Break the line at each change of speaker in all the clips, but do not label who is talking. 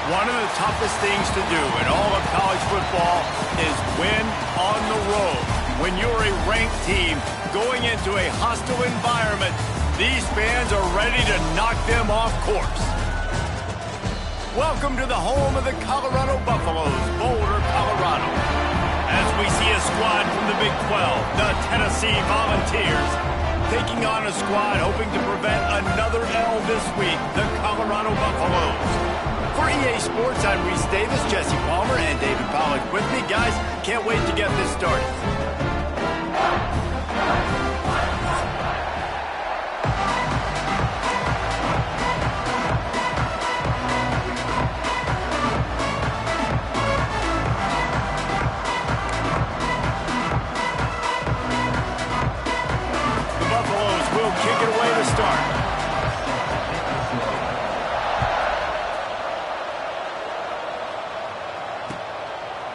One of the toughest things to do in all of college football is win on the road. When you're a ranked team going into a hostile environment, these fans are ready to knock them off course. Welcome to the home of the Colorado Buffaloes, Boulder, Colorado. As we see a squad from the Big 12, the Tennessee Volunteers, taking on a squad hoping to prevent another L this week, the Colorado Buffaloes. For EA Sports, I'm Reese Davis, Jesse Palmer, and David Pollack with me. Guys, can't wait to get this started. The Buffaloes will kick it away to start.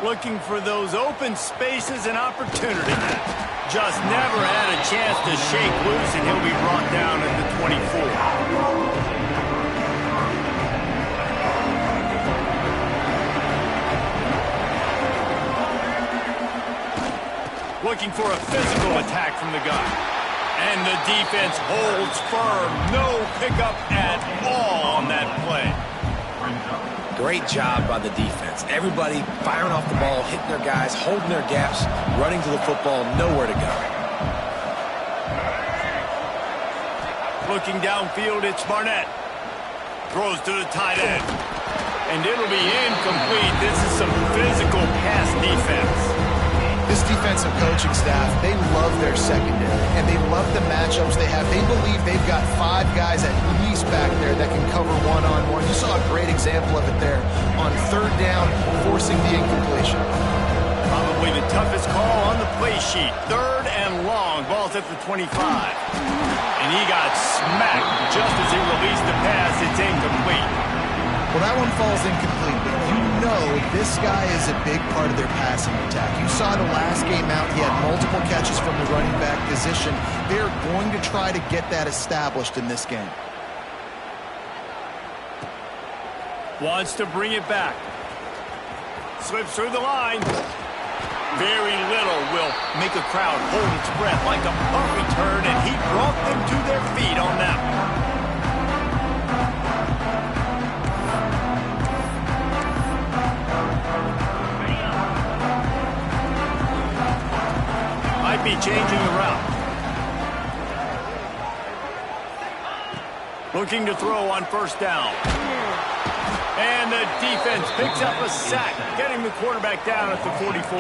Looking for those open spaces and opportunities. Just never had a chance to shake loose, and he'll be brought down at the 24. Looking for a physical attack from the gun. And the defense holds firm. No pickup at all on that play.
Great job by the defense. Everybody firing off the ball, hitting their guys, holding their gaps, running to the football, nowhere to go.
Looking downfield, it's Barnett. Throws to the tight end. And it'll be incomplete. This is some physical pass defense.
This defensive coaching staff, they love their secondary, and they love the matchups they have. They believe they've got 5 guys at least back there that can cover one-on-one. You saw a great example of it there on 3rd down, forcing the incompletion.
Probably the toughest call on the play sheet. 3rd and long. Ball's at the 25. And he got smacked just as he released the pass. It's incomplete.
Well, that one falls incomplete, but you know this guy is a big part of their passing attack. You saw the last game out, he had multiple catches from the running back position. They're going to try to get that established in this game.
Wants to bring it back. Slips through the line. Very little will make a crowd hold its breath like a punt return, and he brought them to their feet on that one. Might be changing the route. Looking to throw on 1st down. And the defense picks up a sack, getting the quarterback down at the 44.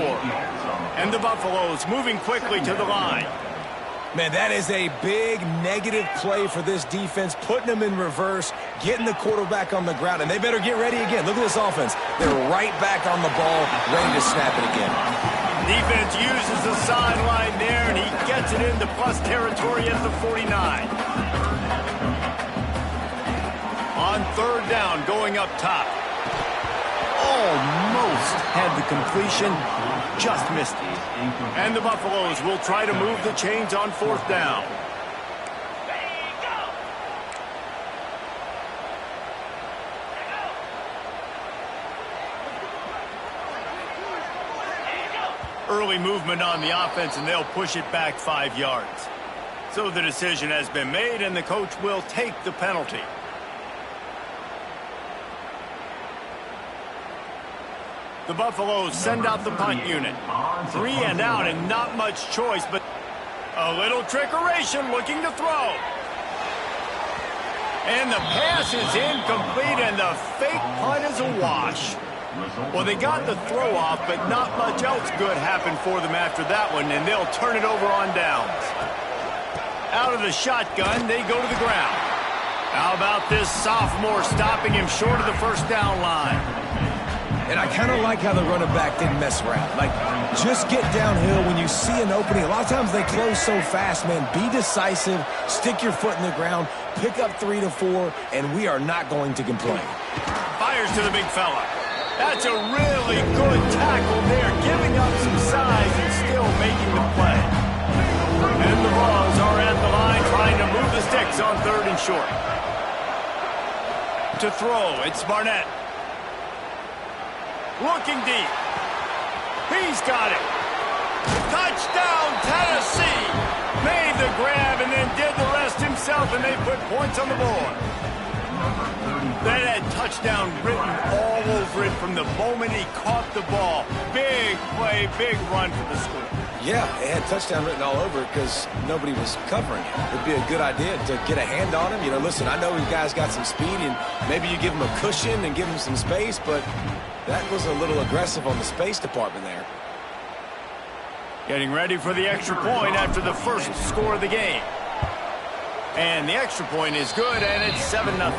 And the Buffaloes moving quickly to the line.
Man, that is a big negative play for this defense, putting them in reverse, getting the quarterback on the ground, and they better get ready again. Look at this offense. They're right back on the ball, ready to snap it again.
Defense uses the sideline there, and he gets it into plus territory at the 49. On 3rd down, going up top. Almost had the completion, just missed it. And the Buffaloes will try to move the chains on 4th down. Early movement on the offense, and they'll push it back 5 yards. So the decision has been made, and the coach will take the penalty. The Buffaloes send out the punt unit. 3 and out, and not much choice, but a little trickeration, looking to throw. And the pass is incomplete, and the fake punt is a wash. Well, they got the throw off, but not much else good happened for them after that one, and they'll turn it over on downs. Out of the shotgun, they go to the ground. How about this sophomore stopping him short of the 1st down line?
And I kind of like how the running back didn't mess around. Like, just get downhill when you see an opening. A lot of times they close so fast, man. Be decisive, stick your foot in the ground, pick up 3 to 4, and we are not going to complain.
Fires to the big fella. That's a really good tackle there, giving up some size and still making the play. And the Vols are at the line trying to move the sticks on 3rd and short. To throw, it's Barnett. Looking deep. He's got it. Touchdown, Tennessee. Made the grab and then did the rest himself, and they put points on the board. That had touchdown written all over it from the moment he caught the ball. Big play, big run for the score.
Yeah, it had touchdown written all over it because nobody was covering it. It'd be a good idea to get a hand on him. You know, listen, I know you guys got some speed, and maybe you give him a cushion and give him some space, but that was a little aggressive on the space department there.
Getting ready for the extra point after the first score of the game. And the extra point is good, and it's 7-0.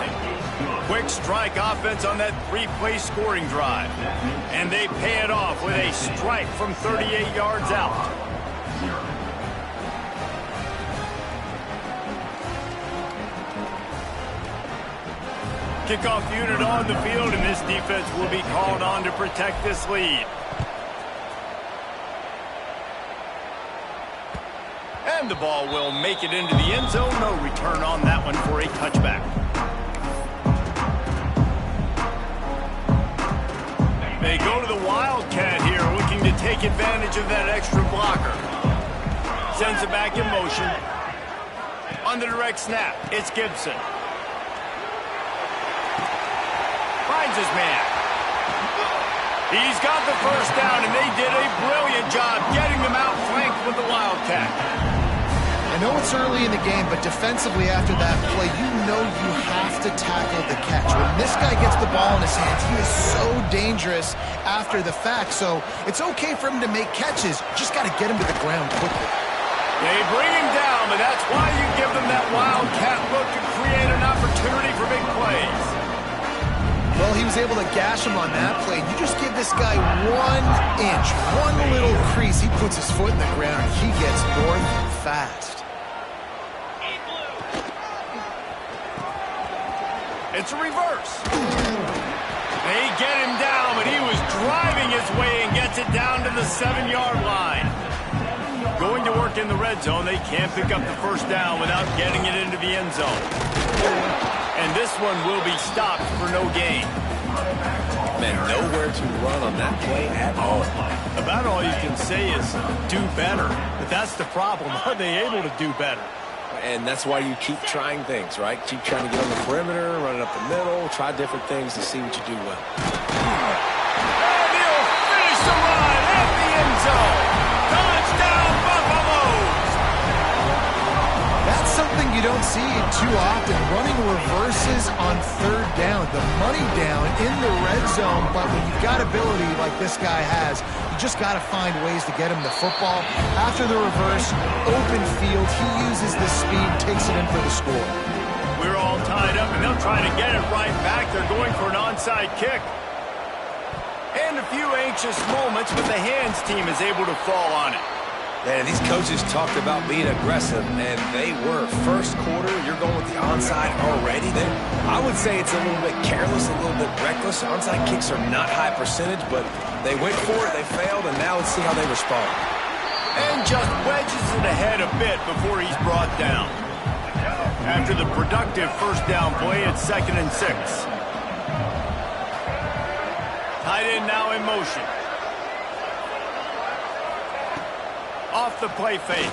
Quick strike offense on that three-play scoring drive. And they pay it off with a strike from 38 yards out. Kickoff unit on the field, and this defense will be called on to protect this lead. And the ball will make it into the end zone. No return on that one for a touchback. They go to the Wildcat here, looking to take advantage of that extra blocker. Sends it back in motion. On the direct snap, it's Gibson. Finds his man. He's got the first down, and they did a brilliant job getting them out flanked with the Wildcat.
I know it's early in the game, but defensively after that play, you know you have to tackle the catch. When this guy gets the ball in his hands, he is so dangerous after the fact. So it's okay for him to make catches. Just got to get him to the ground quickly.
They bring him down, but that's why you give them that Wildcat look to create an opportunity for big plays.
Well, he was able to gash him on that play. You just give this guy 1 inch, one little crease. He puts his foot in the ground. He gets north fast.
It's a reverse. They get him down, but he was driving his way and gets it down to the 7-yard line. Going to work in the red zone, they can't pick up the first down without getting it into the end zone. And this one will be stopped for no gain.
Man, nowhere to run on that play at all.
About all you can say is do better. But that's the problem. Are they able to do better?
And that's why you keep trying things, right? Keep trying to get on the perimeter, run it up the middle, try different things to see what you do well.
And he'll finish the run at the end zone. Touchdown, Buffaloes!
That's something you don't see too often, running reverses on third down. The money down in the red zone, but when you've got ability like this guy has, you just got to find ways to get him the football. After the reverse, open field, he uses the speed, takes it in for the score.
We're all tied up, and they'll try to get it right back. They're going for an onside kick. And a few anxious moments, but the hands team is able to fall on it.
Man, these coaches talked about being aggressive, and they were. First quarter, you're going with the onside already. Then I would say it's a little bit careless, a little bit reckless. Onside kicks are not high percentage, but they went for it, they failed, and now let's see how they respond.
And just wedges it ahead a bit before he's brought down. After the productive first down play, it's 2nd and 6. Tight end now in motion. Off the play fake.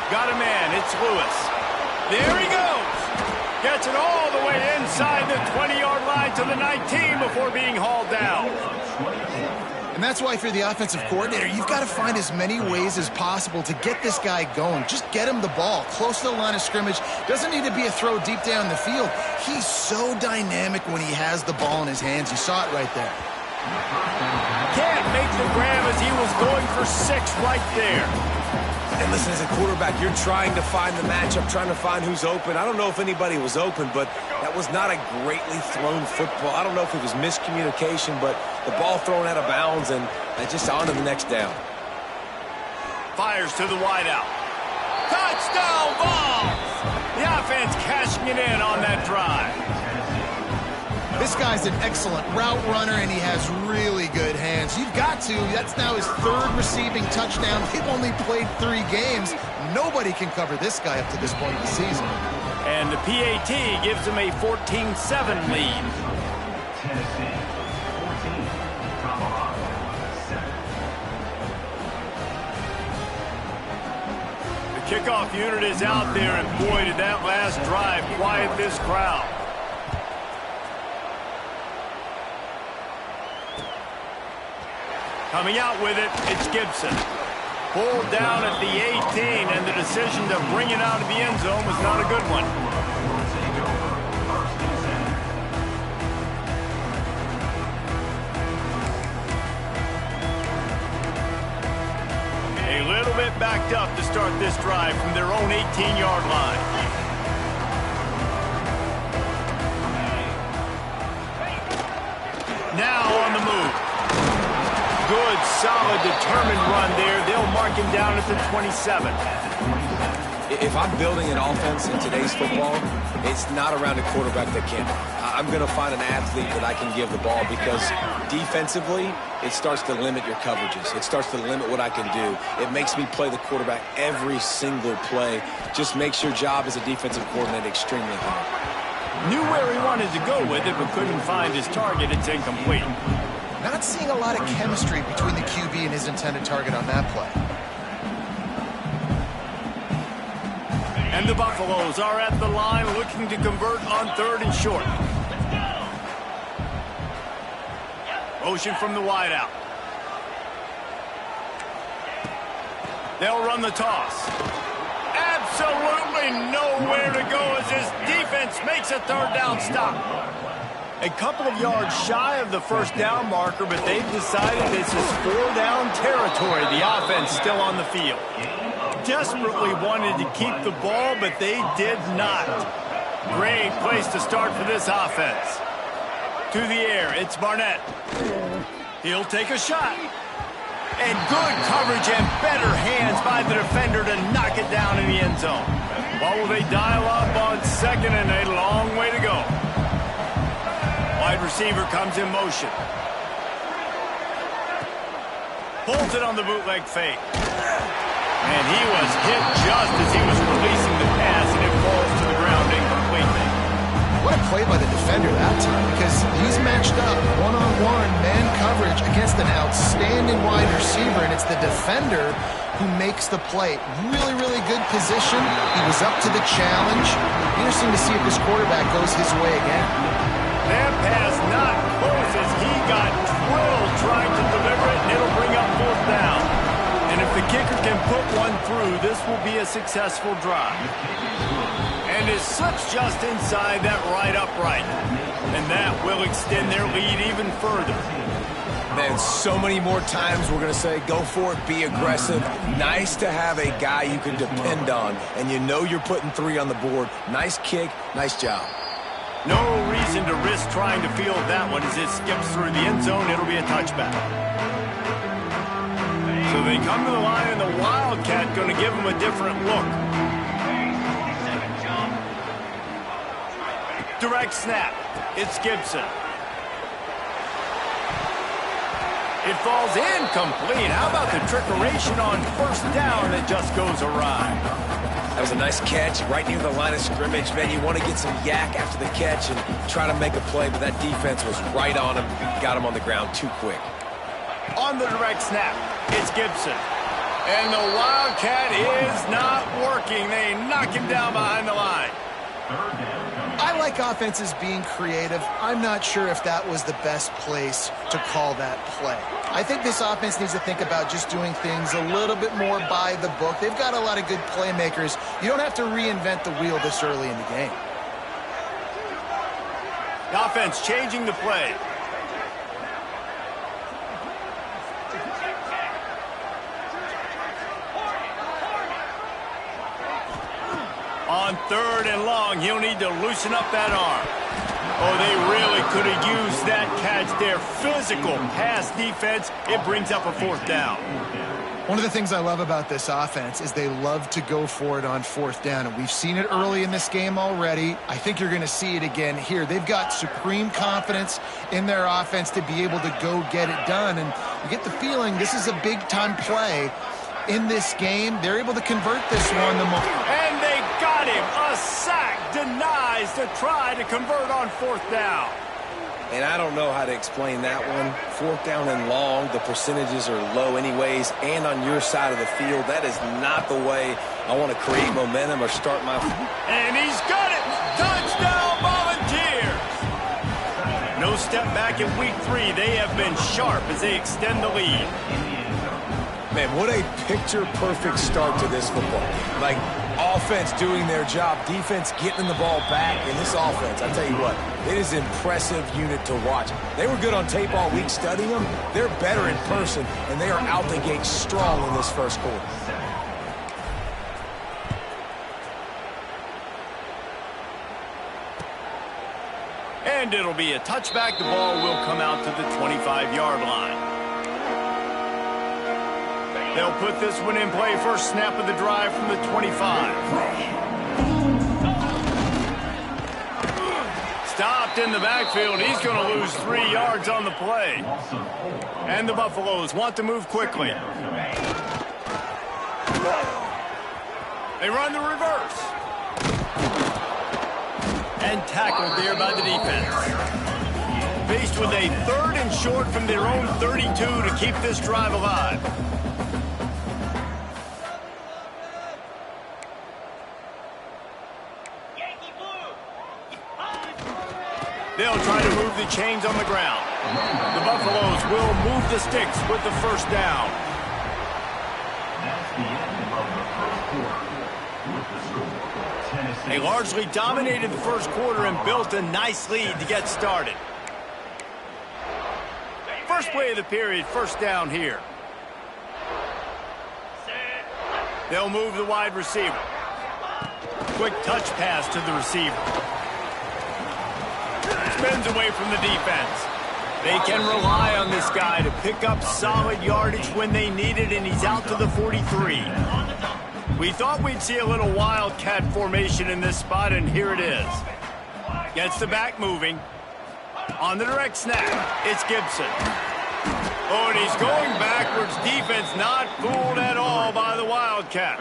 Got a man. It's Lewis. There he goes. Gets it all the way inside the 20-yard line to the 19 before being hauled down.
And that's why if you're the offensive coordinator, you've got to find as many ways as possible to get this guy going. Just get him the ball close to the line of scrimmage. Doesn't need to be a throw deep down the field. He's so dynamic when he has the ball in his hands. You saw it right there.
Can't make the grab as he was going for 6 right there.
And listen, as a quarterback, you're trying to find the matchup, trying to find who's open. I don't know if anybody was open, but that was not a greatly thrown football. I don't know if it was miscommunication, but the ball thrown out of bounds and just on to the next down.
Fires to the wideout. Touchdown, Vols! The offense cashing it in on that drive.
This guy's an excellent route runner, and he has really good hands. You've got to. That's now his 3rd receiving touchdown. They've only played 3 games. Nobody can cover this guy up to this point of the season.
And the PAT gives him a 14-7 lead. kickoff unit is out there, and boy, did that last drive quiet this crowd. Coming out with it, it's Gibson. Pulled down at the 18, and the decision to bring it out of the end zone was not a good one. A little bit backed up to start this drive from their own 18-yard line. Now on the move. Good, solid, determined run there. They'll mark him down at the 27.
If I'm building an offense in today's football, it's not around a quarterback that can't. I'm going to find an athlete that I can give the ball, because defensively, it starts to limit your coverages. It starts to limit what I can do. It makes me play the quarterback every single play. Just makes your job as a defensive coordinator extremely hard.
Knew where he wanted to go with it, but couldn't find his target. It's incomplete.
Not seeing a lot of chemistry between the QB and his intended target on that play.
And the Buffaloes are at the line looking to convert on 3rd and short. Motion from the wideout. They'll run the toss. Absolutely nowhere to go as his defense makes a 3rd down stop. A couple of yards shy of the 1st down marker, but they've decided this is 4th down territory. The offense still on the field. Desperately wanted to keep the ball, but they did not. Great place to start for this offense. To the air, it's Barnett. He'll take a shot. And good coverage and better hands by the defender to knock it down in the end zone. What will they dial up on 2nd and a long way to go? Wide receiver comes in motion. Pulls it on the bootleg fake. And he was hit just as he was releasing the pass, and it falls to the ground incompletely.
What a play by the defender that time, because he's matched up one-on-one man coverage against an outstanding wide receiver, and it's the defender who makes the play. Really, really good position. He was up to the challenge. Interesting to see if this quarterback goes his way again.
That pass not close as he got drilled trying to deliver it, and it'll bring up 4th down. And if the kicker can put one through, this will be a successful drive. And it slips just inside that right upright. And that will extend their lead even further.
Man, so many more times we're going to say, go for it, be aggressive. Nice to have a guy you can depend on, and you know you're putting 3 on the board. Nice kick, nice job.
No reason to risk trying to field that one as it skips through the end zone. It'll be a touchback. So they come to the line, and the Wildcat going to give them a different look. Direct snap. It's Gibson. It falls incomplete. How about the trickeration on 1st down that just goes awry?
That was a nice catch right near the line of scrimmage. Man, you want to get some yak after the catch and try to make a play, but that defense was right on him. Got him on the ground too quick.
On the direct snap, it's Gibson. And the Wildcat is not working. They knock him down behind the line.
I like offenses being creative. I'm not sure if that was the best place to call that play. I think this offense needs to think about just doing things a little bit more by the book. They've got a lot of good playmakers. You don't have to reinvent the wheel this early in the game.
The offense changing the play. On 3rd and long, he'll need to loosen up that arm. Oh, they really could have used that catch there. Physical pass defense. It brings up a 4th down.
One of the things I love about this offense is they love to go for it on 4th down, and we've seen it early in this game already. I think you're going to see it again here. They've got supreme confidence in their offense to be able to go get it done, and you get the feeling this is a big-time play in this game. They're able to convert this one.
And they got him. A sack denies to try to convert on 4th down.
And I don't know how to explain that one. 4th down and long, the percentages are low anyways, and on your side of the field, that is not the way I want to create momentum or start my...
And he's got it! Touchdown, Volunteers! No step back in week 3. They have been sharp as they extend the lead.
Man, what a picture-perfect start to this football. Like, offense doing their job, defense getting the ball back, and this offense, I tell you what, it is an impressive unit to watch. They were good on tape all week studying them. They're better in person, and they are out the gate strong in this first quarter.
And it'll be a touchback. The ball will come out to the 25-yard line. They'll put this one in play. First snap of the drive from the 25. Stopped in the backfield. He's going to lose 3 yards on the play. And the Buffaloes want to move quickly. They run the reverse. And tackled there by the defense. Faced with a 3rd and short from their own 32 to keep this drive alive. They'll try to move the chains on the ground. The Buffaloes will move the sticks with the first down. They largely dominated the first quarter and built a nice lead to get started. First play of the period, first down here. They'll move the wide receiver. Quick touch pass to the receiver. Spins away from the defense. They can rely on this guy to pick up solid yardage when they need it, and he's out to the 43. We thought we'd see a little wildcat formation in this spot, and here it is. Gets the back moving. On the direct snap, it's Gibson. Oh, and he's going backwards. Defense not fooled at all by the Wildcat.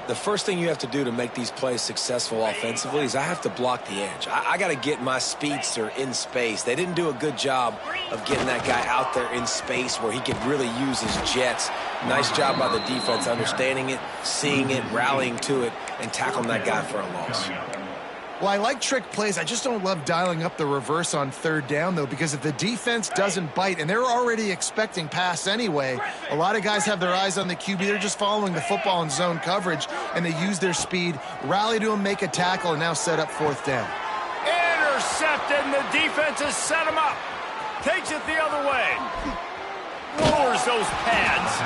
The first thing you have to do to make these plays successful offensively is I have to block the edge. I got to get my speedster in space. They didn't do a good job of getting that guy out there in space where he could really use his jets. Nice job by the defense understanding it, seeing it, rallying to it, and tackling that guy for a loss.
Well, I like trick plays. I just don't love dialing up the reverse on 3rd down, though, because if the defense doesn't bite, and they're already expecting pass anyway, a lot of guys have their eyes on the QB. They're just following the football in zone coverage, and they use their speed, rally to him, make a tackle, and now set up 4th down.
Intercepted, and the defense has set him up. Takes it the other way. Lowers those pads.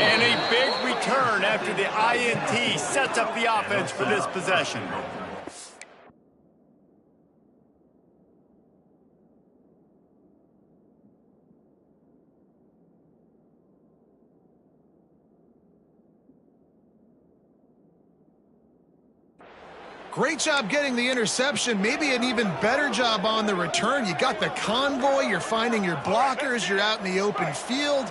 And a big return after the INT sets up the offense for this possession.
Great job getting the interception, maybe an even better job on the return. You got the convoy, you're finding your blockers, you're out in the open field.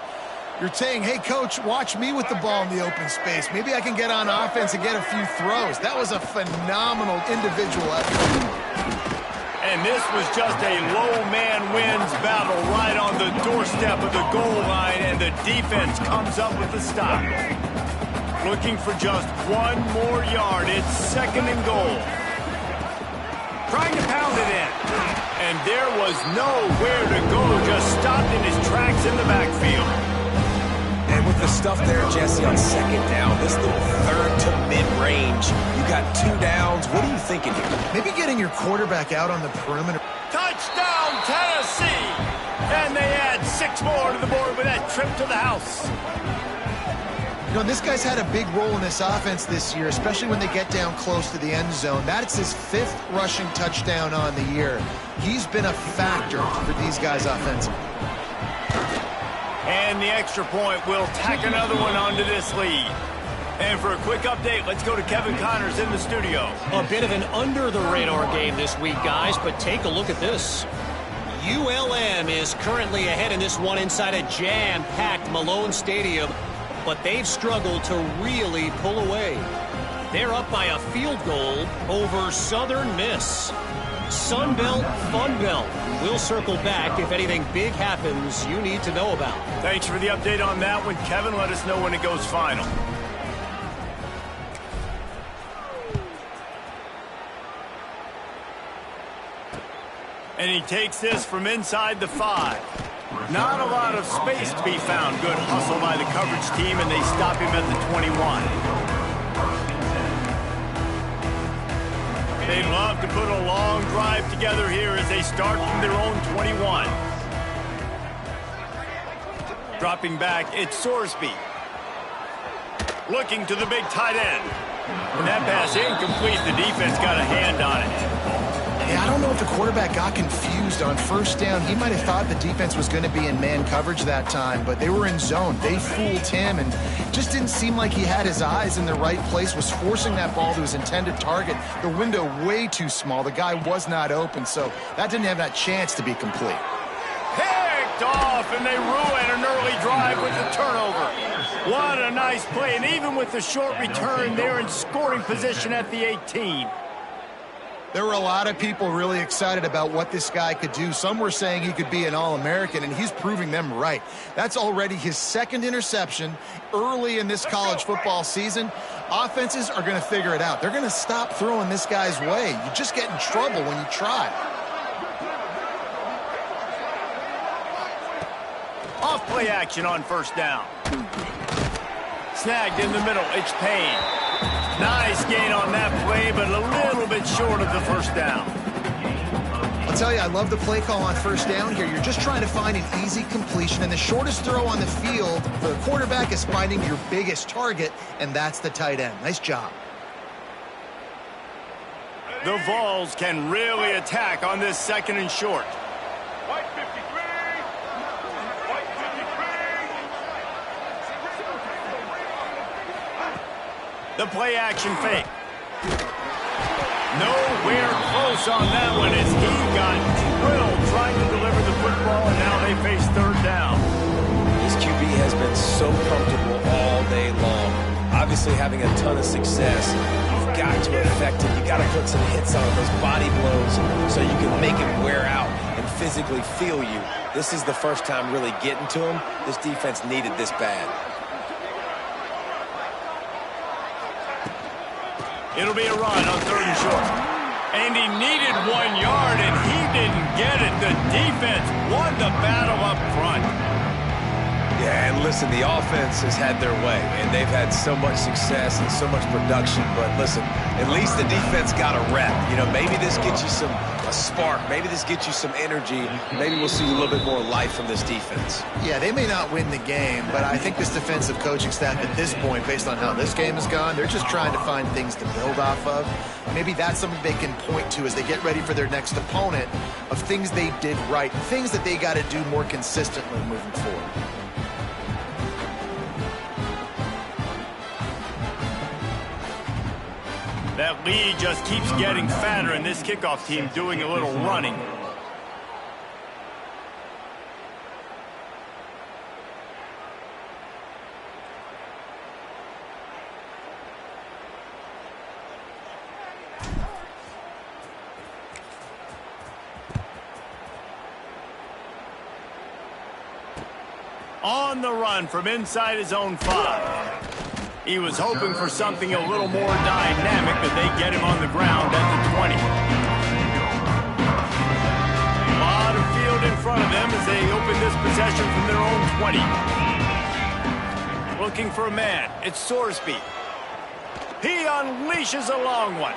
You're saying, hey, coach, watch me with the ball in the open space. Maybe I can get on offense and get a few throws. That was a phenomenal individual effort.
And this was just a low man wins battle right on the doorstep of the goal line, and the defense comes up with the stop. Looking for just 1 more yard. It's 2nd and goal. Trying to pound it in. And there was nowhere to go. Just stopped in his tracks in the backfield.
And with the stuff there, Jesse, on 2nd down, this little 3rd to mid-range, you got 2 downs. What are you thinking here?
Maybe getting your quarterback out on the perimeter.
Touchdown, Tennessee! And they add 6 more to the board with that trip to the house.
You know, this guy's had a big role in this offense this year, especially when they get down close to the end zone. That's his 5th rushing touchdown on the year. He's been a factor for these guys offensively.
And the extra point will tack another one onto this lead. And for a quick update, let's go to Kevin Connors in the studio.
A bit of an under-the-radar game this week, guys, but take a look at this. ULM is currently ahead in this one inside a jam-packed Malone Stadium, but they've struggled to really pull away. They're up by a field goal over Southern Miss. Sunbelt, Funbelt. We'll circle back if anything big happens you need to know about.
Thanks for the update on that one, Kevin. Let us know when it goes final. And he takes this from inside the 5. Not a lot of space to be found. Good hustle by the coverage team, and they stop him at the 21. They'd love to put a long drive together here as they start from their own 21. Dropping back, it's Sorsby. Looking to the big tight end. When that pass incomplete, the defense got a hand on it.
Yeah, I don't know if the quarterback got confused on first down. He might have thought the defense was going to be in man coverage that time, but they were in zone. They fooled him and just didn't seem like he had his eyes in the right place, was forcing that ball to his intended target. The window way too small. The guy was not open, so that didn't have that chance to be complete.
Picked off, and they ruin an early drive with the turnover. What a nice play, and even with the short return, they're in scoring position at the 18.
There were a lot of people really excited about what this guy could do. Some were saying he could be an All-American, and he's proving them right. That's already his second interception early in this college football season. Offenses are going to figure it out. They're going to stop throwing this guy's way. You just get in trouble when you try.
Off play action on first down. Snagged in the middle, it's Payne. Nice gain on that play, but a little bit short of the first down.
I'll tell you, I love the play call on first down here. You're just trying to find an easy completion, and the shortest throw on the field, the quarterback is finding your biggest target, and that's the tight end. Nice job.
The Vols can really attack on this second and short.
White 53. White 53.
The play action fake. Nowhere close on that one as he got drilled trying to deliver the football, and now they face third down.
This QB has been so comfortable all day long. Obviously having a ton of success. You've got to affect him. You've got to put some hits on those body blows so you can make him wear out and physically feel you. This is the first time really getting to him. This defense needed this bad.
It'll be a run on third and short. And he needed 1 yard, and he didn't get it. The defense won the battle up front.
Yeah, and listen, the offense has had their way, and they've had so much success and so much production. But listen, at least the defense got a rep. You know, maybe this gets you a spark. Maybe this gets you some energy. Maybe we'll see a little bit more life from this defense.
Yeah, they may not win the game, but I think this defensive coaching staff at this point, based on how this game has gone, they're just trying to find things to build off of. Maybe that's something they can point to as they get ready for their next opponent of things they did right, things that they got to do more consistently moving forward.
That lead just keeps getting fatter, and this kickoff team doing a little running. On the run from inside his own 5. He was hoping for something a little more dynamic, but they get him on the ground at the 20. A lot of field in front of them as they open this possession from their own 20. Looking for a man. It's Sorsby. He unleashes a long one.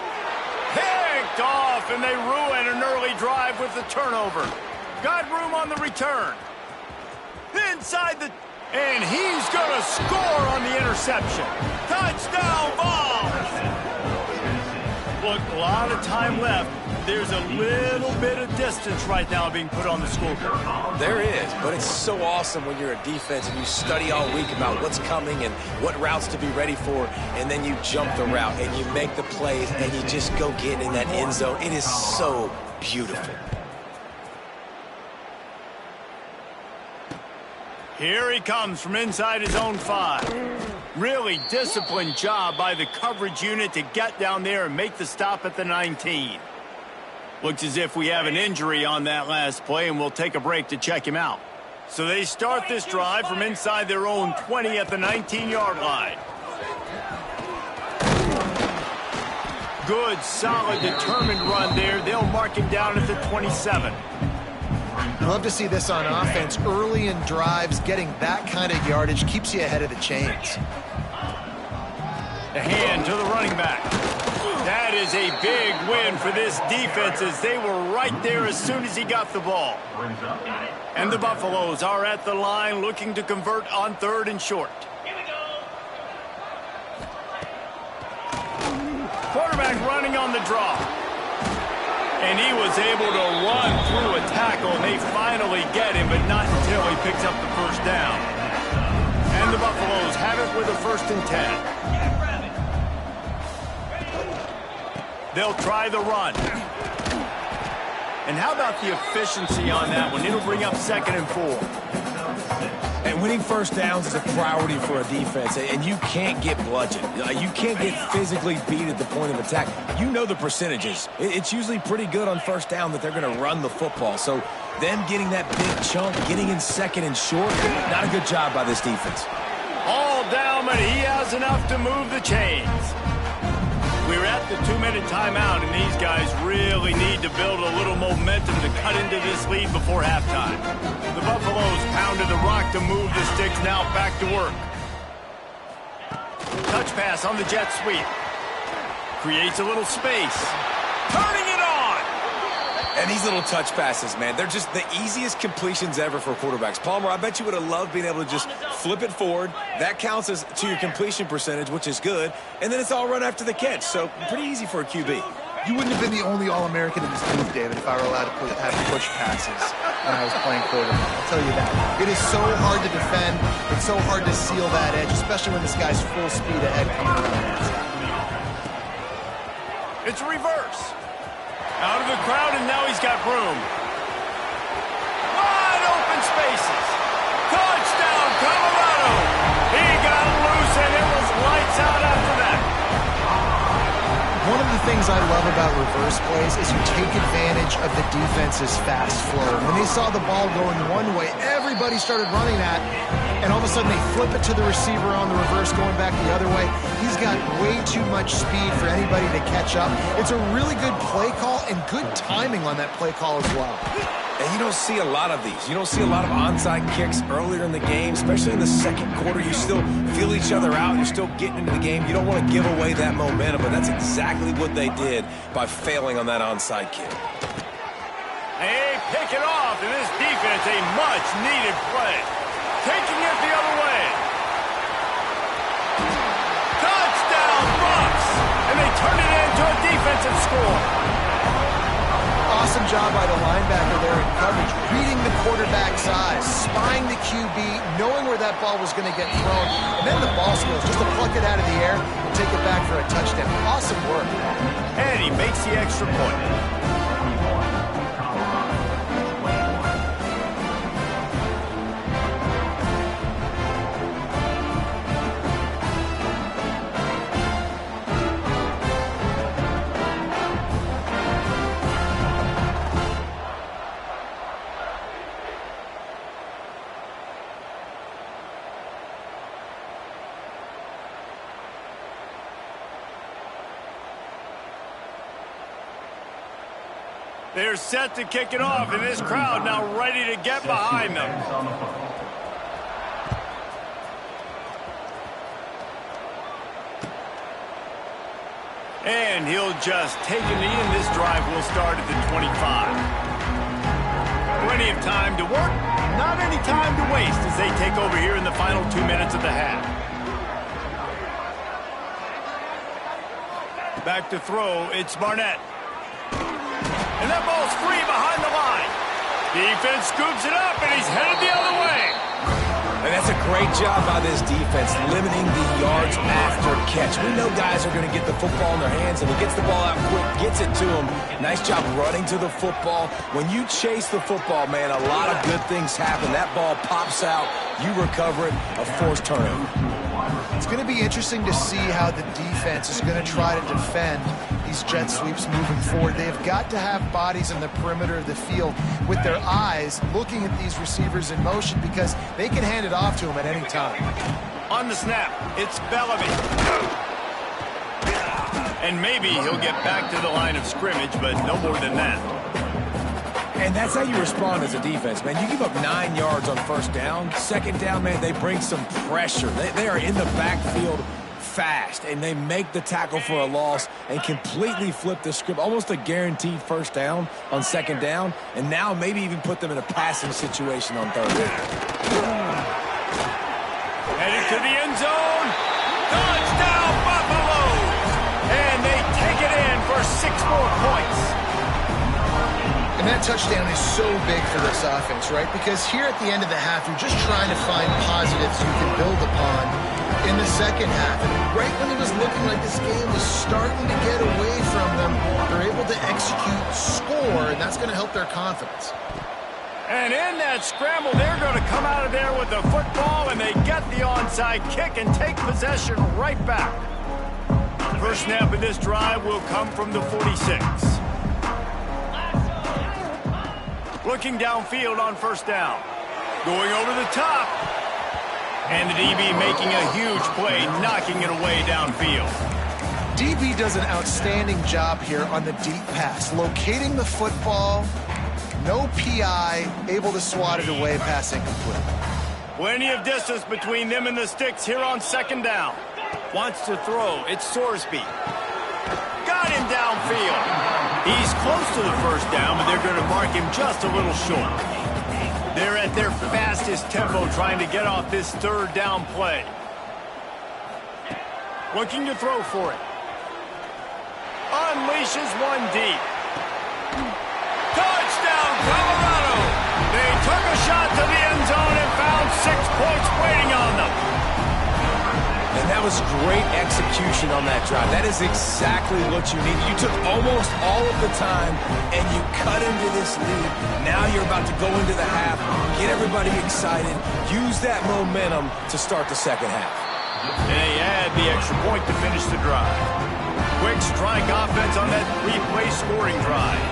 Picked off, and they ruin an early drive with the turnover. Got room on the return. Inside the... And he's going to score on the interception. Touchdown ball! Look, a lot of time left. There's a little bit of distance right now being put on the scoreboard.
There is, but it's so awesome when you're a defense and you study all week about what's coming and what routes to be ready for, and then you jump the route and you make the plays and you just go get in that end zone. It is so beautiful.
Here he comes from inside his own 5. Really disciplined job by the coverage unit to get down there and make the stop at the 19. Looks as if we have an injury on that last play, and we'll take a break to check him out. So they start this drive from inside their own 20 at the 19-yard line. Good, solid, determined run there. They'll mark him down at the 27.
I love to see this on offense. Early in drives, getting that kind of yardage keeps you ahead of the chains.
The hand to the running back. That is a big win for this defense as they were right there as soon as he got the ball. And the Buffaloes are at the line looking to convert on 3rd and short. Quarterback running on the draw. And he was able to run through a tackle, and they finally get him, but not until he picks up the first down. And the Buffaloes have it with a 1st and 10. They'll try the run. And how about the efficiency on that one? It'll bring up 2nd and 4.
And winning first downs is a priority for a defense, and you can't get bludgeoned. You can't get physically beat at the point of attack. You know the percentages. It's usually pretty good on first down that they're going to run the football. So them getting that big chunk, getting in 2nd and short, not a good job by this defense.
All down, but he has enough to move the chains. We're at the 2-minute timeout, and these guys really need to build a little momentum to cut into this lead before halftime. The Buffaloes pounded the rock to move the sticks, now back to work. Touch pass on the jet sweep. Creates a little space. Turning it on!
And these little touch passes, man, they're just the easiest completions ever for quarterbacks. Palmer, I bet you would have loved being able to just flip it forward. That counts as to your completion percentage, which is good. And then it's all run after the catch, so pretty easy for a QB.
You wouldn't have been the only All-American in this booth, David, if I were allowed to have push passes when I was playing quarterback. I'll tell you that. It is so hard to defend. It's so hard to seal that edge, especially when this guy's full speed ahead coming around the outside.
It's a reverse. Out of the crowd, and now he's got room. Wide open spaces. Touchdown, Colorado. He got loose, and it was lights out after that.
One of the things I love about reverse plays is you take advantage of the defense's fast flow. When they saw the ball going one way, everybody started running that, and all of a sudden they flip it to the receiver on the reverse going back the other way. He's got way too much speed for anybody to catch up. It's a really good play call and good timing on that play call as well.
And you don't see a lot of these. You don't see a lot of onside kicks earlier in the game, especially in the 2nd quarter. You still feel each other out. You're still getting into the game. You don't want to give away that momentum, but that's exactly what they did by failing on that onside kick.
They pick it off, and this defense, a much-needed play. Taking it the other way. Touchdown, Bucks! And they turn it into a defensive score.
Awesome job by the linebacker there in coverage, reading the quarterback's eyes, spying the QB, knowing where that ball was going to get thrown, and then the ball skills, just to pluck it out of the air and take it back for a touchdown. Awesome work.
And he makes the extra point. They're set to kick it off, and this crowd now ready to get behind them. And he'll just take a knee, and this drive will start at the 25. Plenty of time to work, not any time to waste as they take over here in the final 2 minutes of the half. Back to throw, it's Barnett. And that ball's free behind the line. Defense scoops it up, and he's headed the other way.
And that's a great job by this defense, limiting the yards after catch. We know guys are going to get the football in their hands, and he gets the ball out quick, gets it to him. Nice job running to the football. When you chase the football, man, a lot of good things happen. That ball pops out, you recover it, a forced turnover.
It's going to be interesting to see how the defense is going to try to defend these jet sweeps moving forward. They've got to have bodies in the perimeter of the field with their eyes looking at these receivers in motion because they can hand it off to them at any time.
On the snap, it's Bellamy. And maybe he'll get back to the line of scrimmage, but no more than that.
And that's how you respond as a defense, man. You give up 9 yards on first down. Second down, man, they bring some pressure. They are in the backfield fast, and they make the tackle for a loss and completely flip the script. Almost a guaranteed first down on second down, and now maybe even put them in a passing situation on third down.
Headed to the end zone. Touchdown, Buffaloes! And they take it in for 6 more points.
And that touchdown is so big for this offense, right? Because here at the end of the half, you're just trying to find positives you can build upon in the second half. And right when it was looking like this game was starting to get away from them, they're able to execute, score, and that's going to help their confidence.
And in that scramble, they're going to come out of there with the football, and they get the onside kick and take possession right back. First snap of this drive will come from the 46. Looking downfield on first down. Going over the top. And the DB making a huge play, knocking it away downfield.
DB does an outstanding job here on the deep pass, locating the football, no PI, able to swat it away, pass incomplete.
Plenty of distance between them and the sticks here on second down. Wants to throw, it's Sorsby. Got him downfield. He's close to the first down, but they're going to mark him just a little short. They're at their fastest tempo trying to get off this third down play. Looking to throw for it. Unleashes one deep. Touchdown, Colorado! They took a shot to the end zone and found 6 points waiting on them.
And that was great execution on that drive. That is exactly what you need. You took almost all of the time, and you cut into this lead. Now you're about to go into the half, get everybody excited, use that momentum to start the second half.
And they add the extra point to finish the drive. Quick strike offense on that 3-play scoring drive.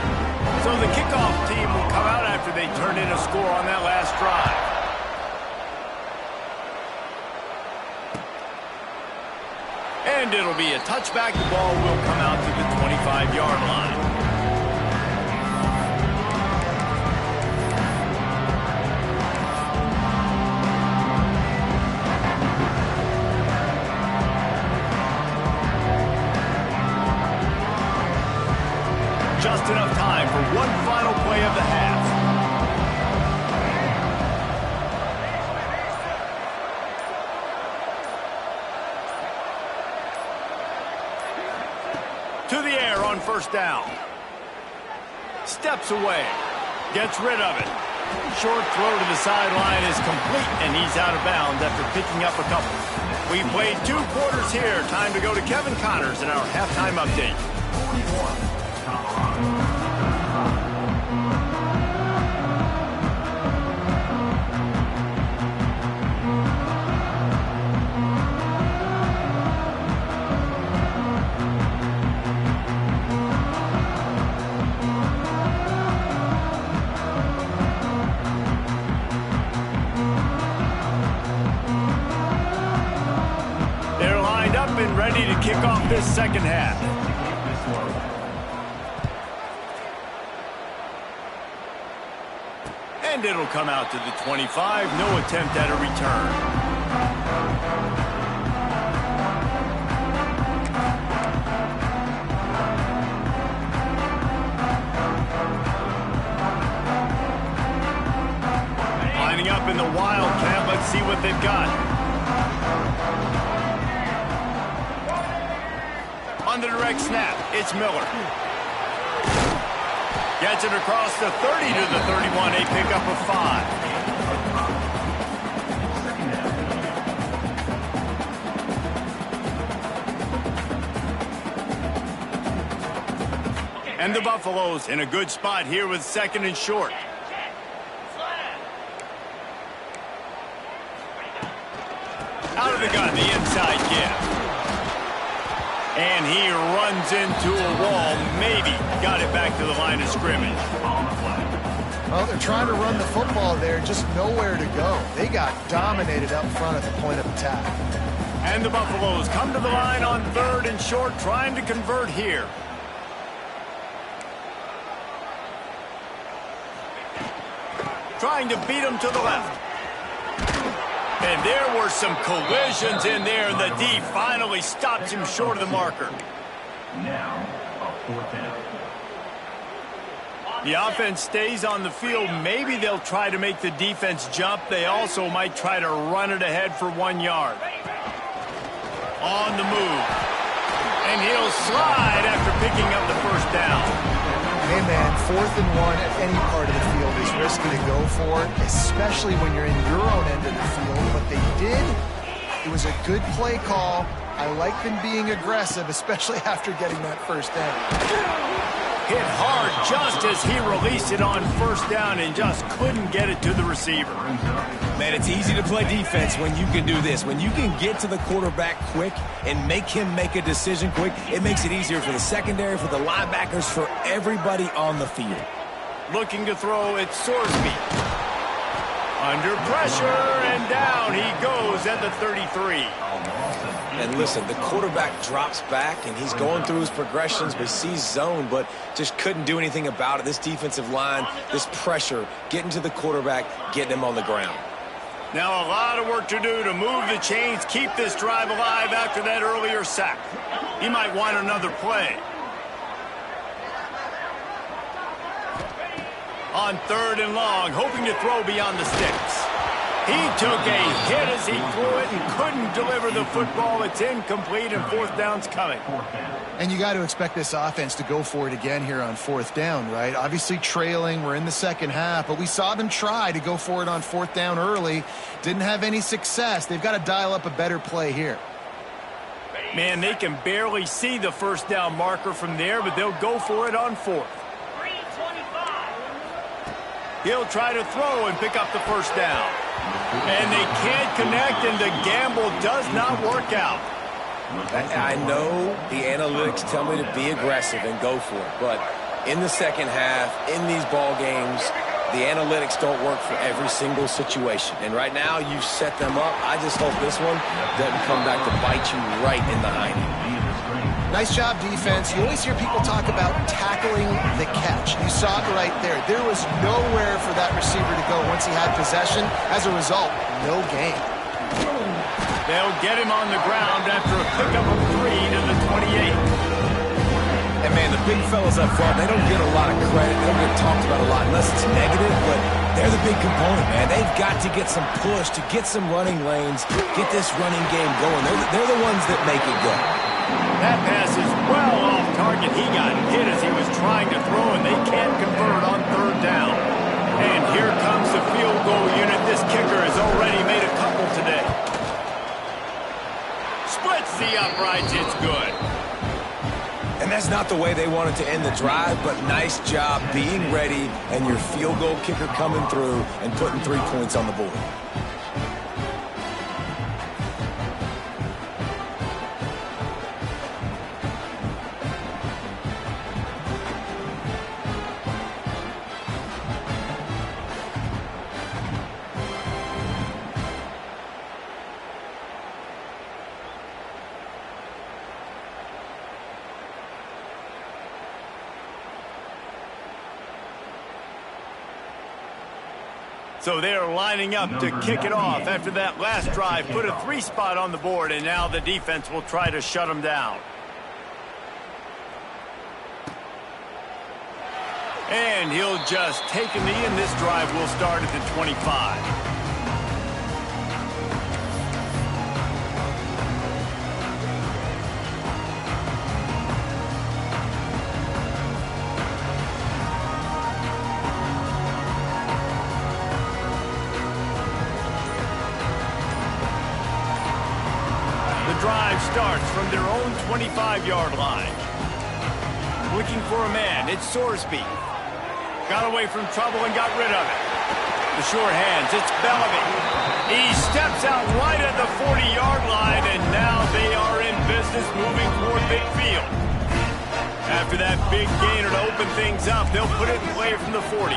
So the kickoff team will come out after they turn in a score on that last drive. And it'll be a touchback. The ball will come out to the 25-yard line. Just enough time for one final play of the half. To the air on first down. Steps away. Gets rid of it. Short throw to the sideline is complete, and he's out of bounds after picking up a couple. We played 2 quarters here. Time to go to Kevin Connors in our halftime update. Ready to kick off this second half. And it'll come out to the 25. No attempt at a return. Lining up in the Wildcat. Let's see what they've got. On the direct snap, it's Miller. Gets it across the 30 to the 31, a pickup of 5. And the Buffaloes in a good spot here with second and short. Out of the gun, the inside give. And he runs into a wall. Maybe got it back to the line of scrimmage.
Well, they're trying to run the football there, just nowhere to go. They got dominated up front at the point of attack.
And the Buffaloes come to the line on 3rd and short, trying to convert here. Trying to beat him to the left. And there were some collisions in there, and the D finally stops him short of the marker.
Now, a 4th down.
The offense stays on the field. Maybe they'll try to make the defense jump. They also might try to run it ahead for 1 yard. On the move. And he'll slide after picking up the first down.
Hey, man, 4th and 1 at any part of the field is risky to go for, especially when you're in your own end of the field. But they did. It was a good play call. I like them being aggressive, especially after getting that first down.
Hit hard just as he released it on first down and just couldn't get it to the receiver.
Man, it's easy to play defense when you can do this. When you can get to the quarterback quick and make him make a decision quick, it makes it easier for the secondary, for the linebackers, for everybody on the field.
Looking to throw, it's Sorsby. Under pressure, and down he goes at the 33.
And listen, the quarterback drops back, and he's going through his progressions, but sees zone, but just couldn't do anything about it. This defensive line, this pressure, getting to the quarterback, getting him on the ground.
Now a lot of work to do to move the chains, keep this drive alive after that earlier sack. He might want another play. On 3rd and long, hoping to throw beyond the sticks. He took a hit as he threw it and couldn't deliver the football. It's incomplete, and 4th down's coming.
And you got to expect this offense to go for it again here on 4th down, right? Obviously trailing, we're in the second half, but we saw them try to go for it on 4th down early. Didn't have any success. They've got to dial up a better play here.
Man, they can barely see the first down marker from there, but they'll go for it on 4th. He'll try to throw and pick up the first down. And they can't connect, and the gamble does not work out.
I know the analytics tell me to be aggressive and go for it, but in the second half, in these ball games, the analytics don't work for every single situation. And right now, you've set them up. I just hope this one doesn't come back to bite you right in the hiney.
Nice job, defense. You always hear people talk about tackling the catch. You saw it right there. There was nowhere for that receiver to go once he had possession. As a result, no gain.
They'll get him on the ground after a pickup of 3 to the 28.
And, man, the big fellas up front, they don't get a lot of credit. They don't get talked about a lot unless it's negative, but they're the big component, man. They've got to get some push, to get some running lanes, get this running game going. They're the ones that make it go.
That pass is well off target. He got hit as he was trying to throw, and they can't convert on 3rd down. And here comes the field goal unit. This kicker has already made a couple today. Splits the uprights. It's good.
And that's not the way they wanted to end the drive, but nice job being ready and your field goal kicker coming through and putting 3 points on the board.
So they're lining up to kick it off after that last drive. Put a 3 spot on the board, and now the defense will try to shut them down. And he'll just take a knee, and this drive will start at the 25. Drive starts from their own 25-yard line. Looking for a man, it's Sorsby. Got away from trouble and got rid of it. The sure hands, it's Bellamy. He steps out right at the 40-yard line, and now they are in business moving toward midfield. After that big gainer to open things up, they'll put it in play from the 40.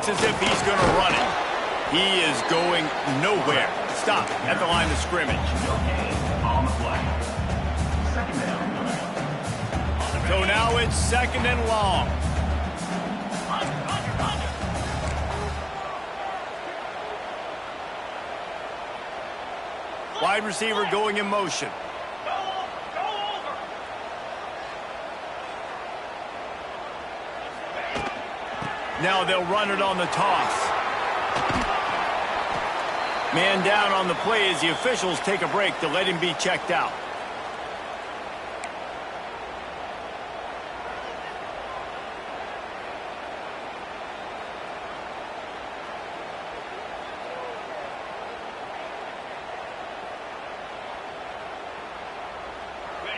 looks as if he's going to run it. He is going nowhere. Stop at the line of scrimmage.
On the play. Second down.
So now it's second and long. Wide receiver going in motion. Now they'll run it on the toss. Man down on the play as the officials take a break to let him be checked out.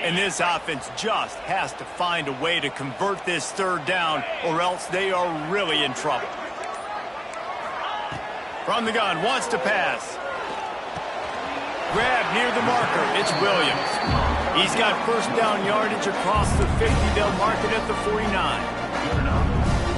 And this offense just has to find a way to convert this third down, or else they are really in trouble. From the gun, wants to pass. Grab near the marker. It's Williams. He's got first down yardage across the 50. They'll mark it at the 49.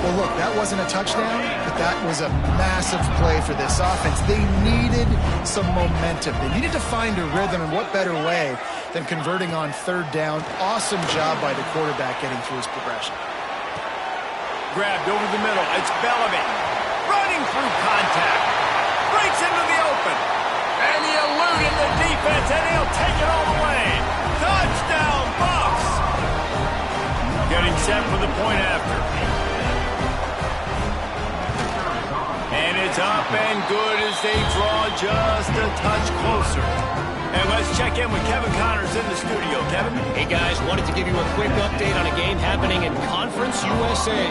Well, look, that wasn't a touchdown, but that was a massive play for this offense. They needed some momentum. They needed to find a rhythm, and what better way than converting on third down. Awesome job by the quarterback getting through his progression.
Grabbed over the middle. It's Bellamy. Running through contact. Breaks into the open. And he eluded the defense, and he'll take it all the way. Touchdown, Bucs! Getting set for the point after. And it's up and good as they draw just a touch closer. And let's check in with Kevin Connors in the studio. Kevin?
Hey, guys, wanted to give you a quick update on a game happening in Conference USA.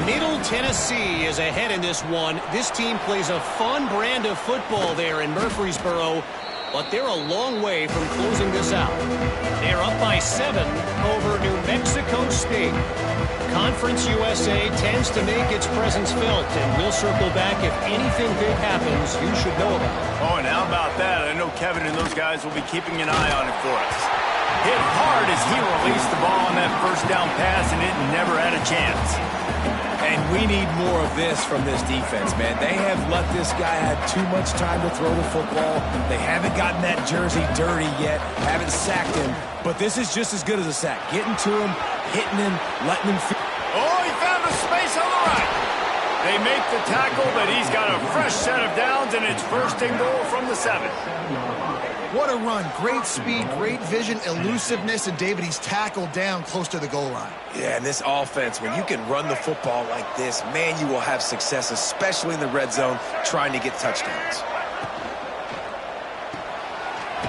Middle Tennessee is ahead in this one. This team plays a fun brand of football there in Murfreesboro, but they're a long way from closing this out. They're up by 7 over New Mexico State. Conference USA tends to make its presence felt, and we'll circle back if anything big happens you should know about.
Oh, and how about that? I know Kevin and those guys will be keeping an eye on it for us. Hit hard as he released the ball on that first down pass, and it never had a chance.
And we need more of this from this defense, man. They have let this guy have too much time to throw the football. They haven't gotten that jersey dirty yet, haven't sacked him. But this is just as good as a sack. Getting to him, hitting him, letting him feel.
Oh, he found a space on the right. They make the tackle, but he's got a fresh set of downs, and it's first and goal from the 7.
What a run. Great speed, great vision, elusiveness, and David, he's tackled down close to the goal line.
Yeah, and this offense, when you can run the football like this, man, you will have success, especially in the red zone, trying to get touchdowns.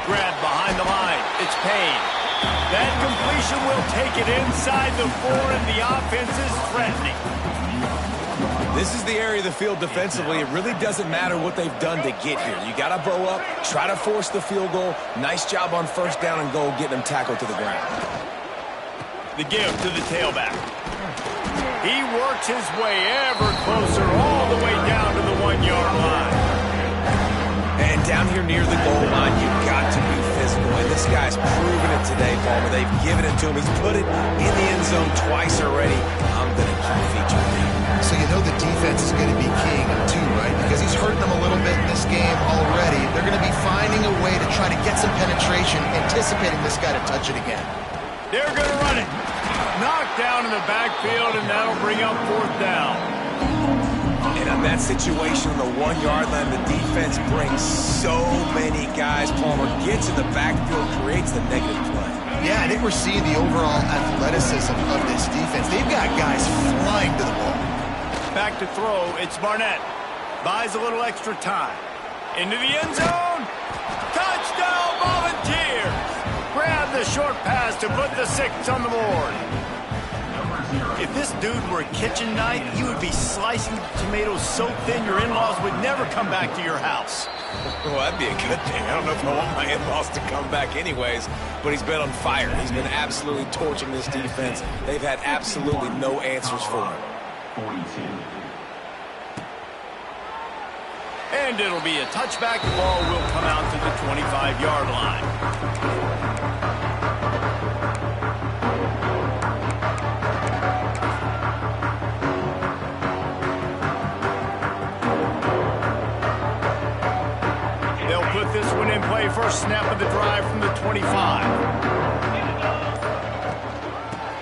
Grab behind the line. It's Payne. That completion will take it inside the 4, and the offense is threatening.
This is the area of the field defensively. It really doesn't matter what they've done to get here. You got to bow up, try to force the field goal. Nice job on first down and goal, getting them tackled to the ground.
The give to the tailback. He works his way ever closer all the way down to the 1-yard line.
And down here near the goal line, you've got to be physical. And this guy's proven it today, Palmer. They've given it to him. He's put it in the end zone twice already. I'm going to keep featuring him.
So you know the defense is going to be keying him too, right? Because he's hurting them a little bit in this game already. They're going to be finding a way to try to get some penetration, anticipating this guy to touch it again.
They're going to run it. Knocked down in the backfield, and that'll bring up fourth down.
And on that situation on the 1-yard line, the defense brings so many guys. Palmer gets in the backfield, creates the negative play.
Yeah, I think we're seeing the overall athleticism of this defense. They've got guys flying to the ball.
Back to throw, it's Barnett. Buys a little extra time. Into the end zone. Touchdown, Volunteers! Grab the short pass to put the 6 on the board. If this dude were a kitchen knife, he would be slicing tomatoes so thin your in-laws would never come back to your house.
Well, that'd be a good thing. I don't know if I want my in-laws to come back anyways, but he's been on fire. He's been absolutely torching this defense. They've had absolutely no answers for him.
42.
And it'll be a touchback. The ball will come out to the 25-yard line. put this one in play. First snap of the drive from the 25.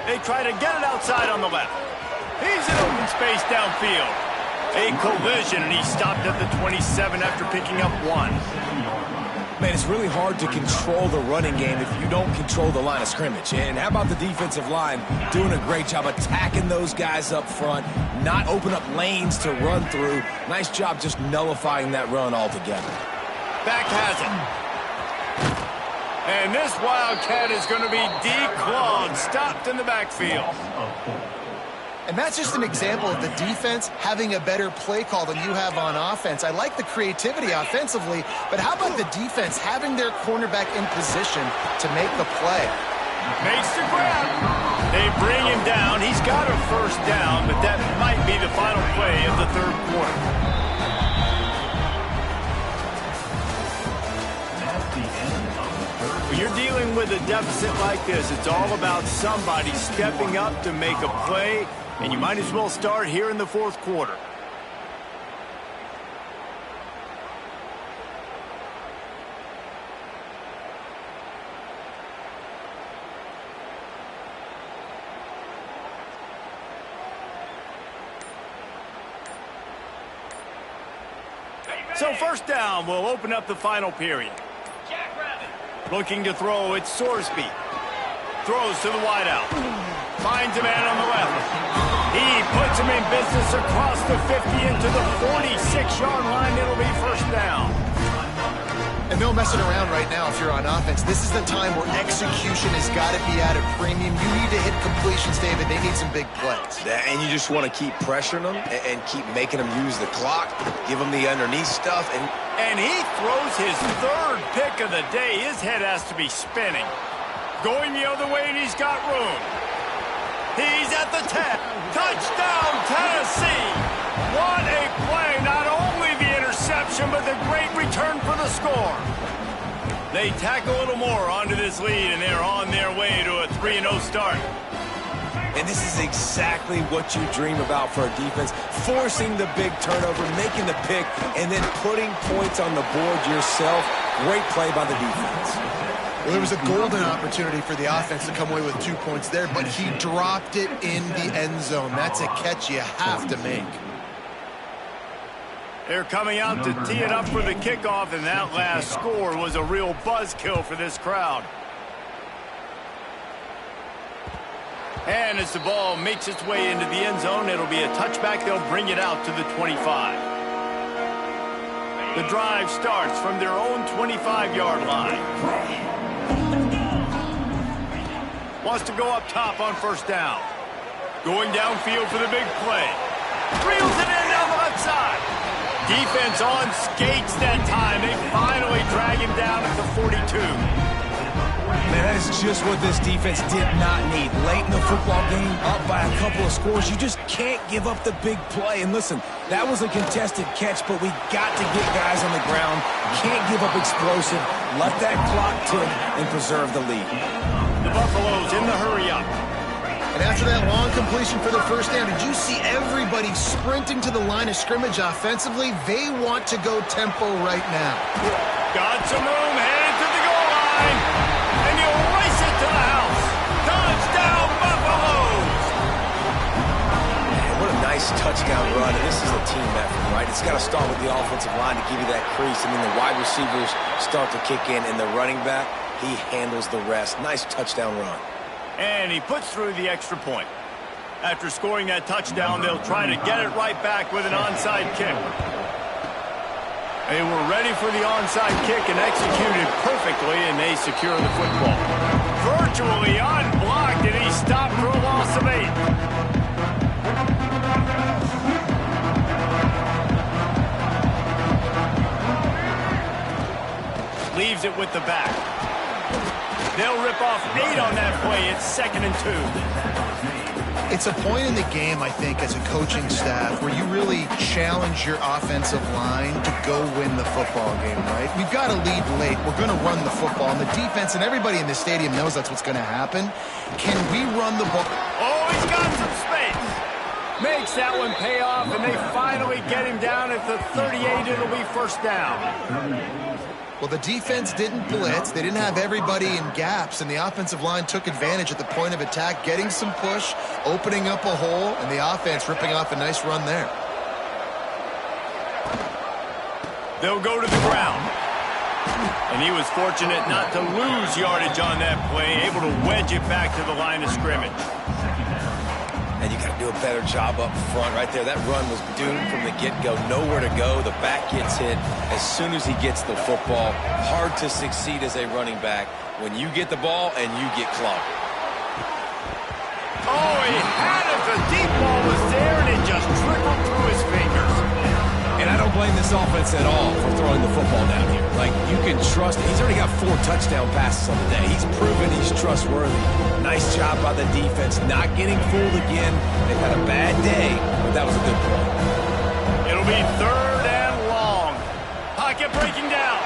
They try to get it outside on the left. He's in open space downfield. A collision, and he stopped at the 27 after picking up 1.
Man, it's really hard to control the running game if you don't control the line of scrimmage. And how about the defensive line doing a great job attacking those guys up front, not open up lanes to run through. Nice job just nullifying that run altogether.
Back has it. And this Wildcat is going to be declawed, stopped in the backfield.
And that's just an example of the defense having a better play call than you have on offense. I like the creativity offensively, but how about the defense having their cornerback in position to make the play?
Makes the grab. They bring him down. He's got a first down, but that might be the final play of the third quarter. When you're dealing with a deficit like this, it's all about somebody stepping up to make a play. And you might as well start here in the fourth quarter. So first down will open up the final period. Looking to throw, it's Sorsby. Throws to the wideout. Finds a man on the left. He puts him in business across the 50 into the 46-yard line. It'll be first down.
And no messing around right now if you're on offense. This is the time where execution has got to be at a premium. You need to hit completions, David. They need some big plays.
And you just want to keep pressuring them and keep making them use the clock, give them the underneath stuff.
And he throws his third pick of the day. His head has to be spinning. Going the other way, and he's got room. He's at the 10. Touchdown, Tennessee. What a play. Not only the interception, but the great return for the score. They tack a little more onto this lead, and they're on their way to a 3-0 start.
And this is exactly what you dream about for a defense. Forcing the big turnover, making the pick, and then putting points on the board yourself. Great play by the defense.
Well, there was a golden opportunity for the offense to come away with 2 points there, but he dropped it in the end zone. That's a catch you have to make.
They're coming out to tee it up for the kickoff, and that last score was a real buzzkill for this crowd. And as the ball makes its way into the end zone, it'll be a touchback. They'll bring it out to the 25. The drive starts from their own 25-yard line. Wants to go up top on first down. Going downfield for the big play. Reels it in down the left side. Defense on skates that time. They finally drag him down at the 42.
Man, that is just what this defense did not need. Late in the football game, up by a couple of scores, you just can't give up the big play. And listen, that was a contested catch, but we got to get guys on the ground. Can't give up explosive. Let that clock tick and preserve the lead.
The Buffaloes in the hurry-up.
And after that long completion for the first down, did you see everybody sprinting to the line of scrimmage offensively? They want to go tempo right now.
Got some room, headed to the goal line. And you'll race it to the house. Touchdown, Buffaloes!
Man, what a nice touchdown run. And this is a team effort, right? It's got to start with the offensive line to give you that crease. And then the wide receivers start to kick in. And the running back, he handles the rest. Nice touchdown run.
And he puts through the extra point. After scoring that touchdown, they'll try to get it right back with an onside kick. They were ready for the onside kick and executed perfectly, and they secure the football. Virtually unblocked, and he stopped for a loss of 8. Leaves it with the back. They'll rip off 8 on that play. It's 2nd and 2.
It's a point in the game, I think, as a coaching staff where you really challenge your offensive line to go win the football game, right? We've got to lead late. We're going to run the football. And the defense and everybody in the stadium knows that's what's going to happen. Can we run the ball?
Oh, he's got some space. Makes that one pay off, and they finally get him down at the 38. It'll be first down.
Well, the defense didn't blitz. They didn't have everybody in gaps, and the offensive line took advantage at the point of attack, getting some push, opening up a hole, and the offense ripping off a nice run there.
They'll go to the ground. And he was fortunate not to lose yardage on that play, able to wedge it back to the line of scrimmage.
And you got to do a better job up front right there. That run was doomed from the get-go. Nowhere to go. The back gets hit as soon as he gets the football. Hard to succeed as a running back when you get the ball and you get clogged.
Oh, he had it. The deep ball was there, and it just trickled through his fingers.
And I don't blame this offense at all for throwing the football down here. Like, you can trust him. He's already got 4 touchdown passes on the day. He's proven he's trustworthy. Nice job by the defense, not getting fooled again. They've had a bad day, but that was a good play.
It'll be 3rd and long. Pocket breaking down.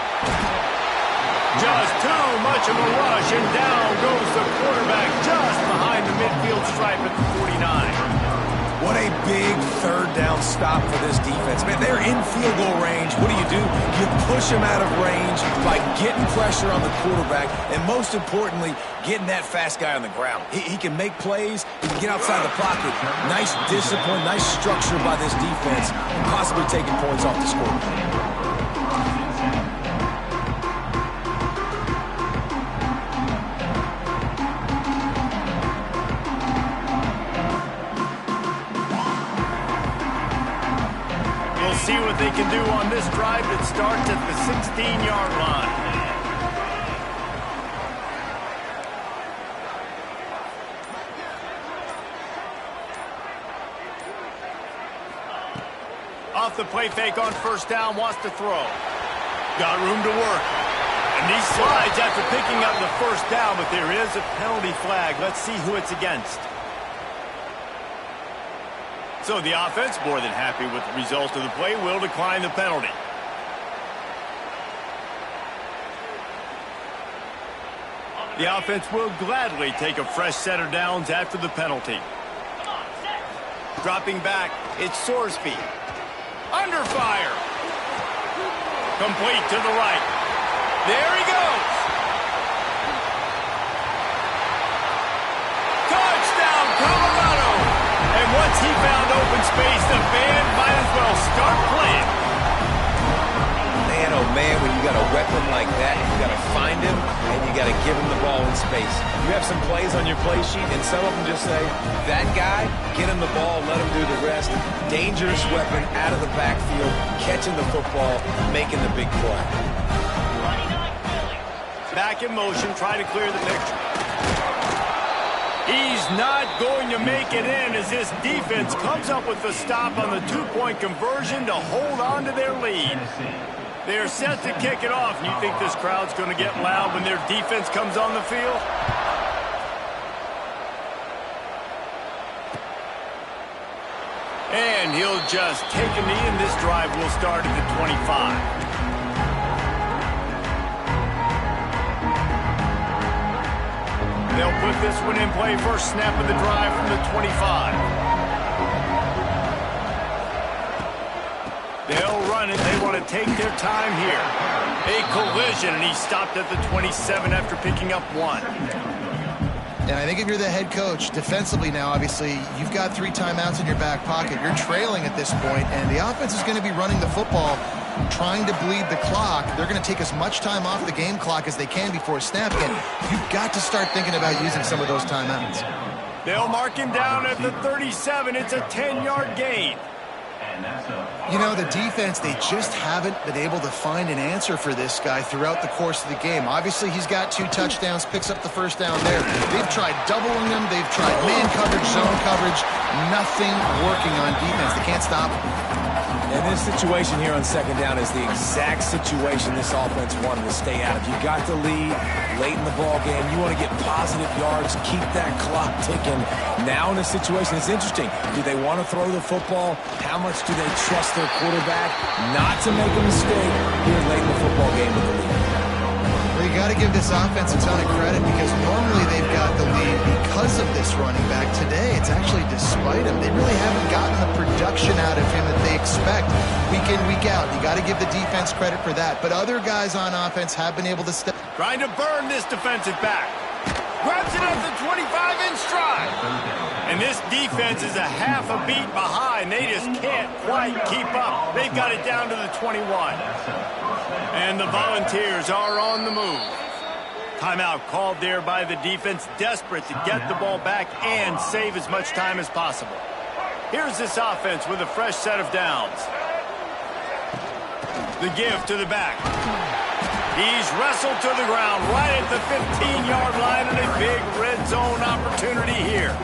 Just too much of a rush, and down goes the quarterback just behind the midfield stripe at the 49.
What a big 3rd down stop for this defense. Man, they're in field goal range. What do? You push them out of range by getting pressure on the quarterback and, most importantly, getting that fast guy on the ground. He can make plays. He can get outside the pocket. Nice discipline, nice structure by this defense, and possibly taking points off the scoreboard.
See what they can do on this drive that starts at the 16-yard line. Off the play fake on 1st down, wants to throw. Got room to work. And he slides after picking up the 1st down, but there is a penalty flag. Let's see who it's against. So the offense, more than happy with the result of the play, will decline the penalty. The offense will gladly take a fresh set of downs after the penalty. Dropping back, it's Sorsby. Under fire. Complete to the right. There he goes. Touchdown, Colorado. And once he found open space, the band might as well start playing.
Man, oh man, when you got a weapon like that, you got to find him and you got to give him the ball in space. You have some plays on your play sheet, and some of them just say, that guy, get him the ball, let him do the rest. Dangerous weapon out of the backfield, catching the football, making the big play.
Back in motion, try to clear the picture. He's not going to make it in as this defense comes up with the stop on the 2-point conversion to hold on to their lead. They're set to kick it off. You think this crowd's going to get loud when their defense comes on the field? And he'll just take a knee, and this drive will start at the 25. They'll put this one in play. First snap of the drive from the 25. They'll run it. They want to take their time here. A collision, and he stopped at the 27 after picking up 1.
And I think if you're the head coach, defensively now, obviously, you've got 3 timeouts in your back pocket. You're trailing at this point, and the offense is going to be running the football, trying to bleed the clock. They're going to take as much time off the game clock as they can before snap. And you've got to start thinking about using some of those timeouts.
They'll mark him down at the 37. It's a 10-yard gain.
You know, the defense, they just haven't been able to find an answer for this guy throughout the course of the game. Obviously, he's got 2 touchdowns, picks up the 1st down there. They've tried doubling him. They've tried man coverage, zone coverage. Nothing working on defense. They can't stop him.
And this situation here on 2nd down is the exact situation this offense wanted to stay out of. You got the lead late in the ball game. You want to get positive yards, keep that clock ticking. Now in this situation, it's interesting. Do they want to throw the football? How much do they trust their quarterback not to make a mistake here late in the football game with the lead?
Well, you got to give this offense a ton of credit because normally they've got the lead because of this running back. Today, it's actually despite him. They really haven't gotten the production out of him that they expect week in, week out. You got to give the defense credit for that. But other guys on offense have been able to step.
Trying to burn this defensive back. Grabs it at the 25 in stride. And this defense is a half a beat behind. They just can't quite keep up. They've got it down to the 21. And the Volunteers are on the move. Timeout called there by the defense, desperate to get the ball back and save as much time as possible. Here's this offense with a fresh set of downs. The give to the back. He's wrestled to the ground right at the 15-yard line, and a big red zone opportunity here.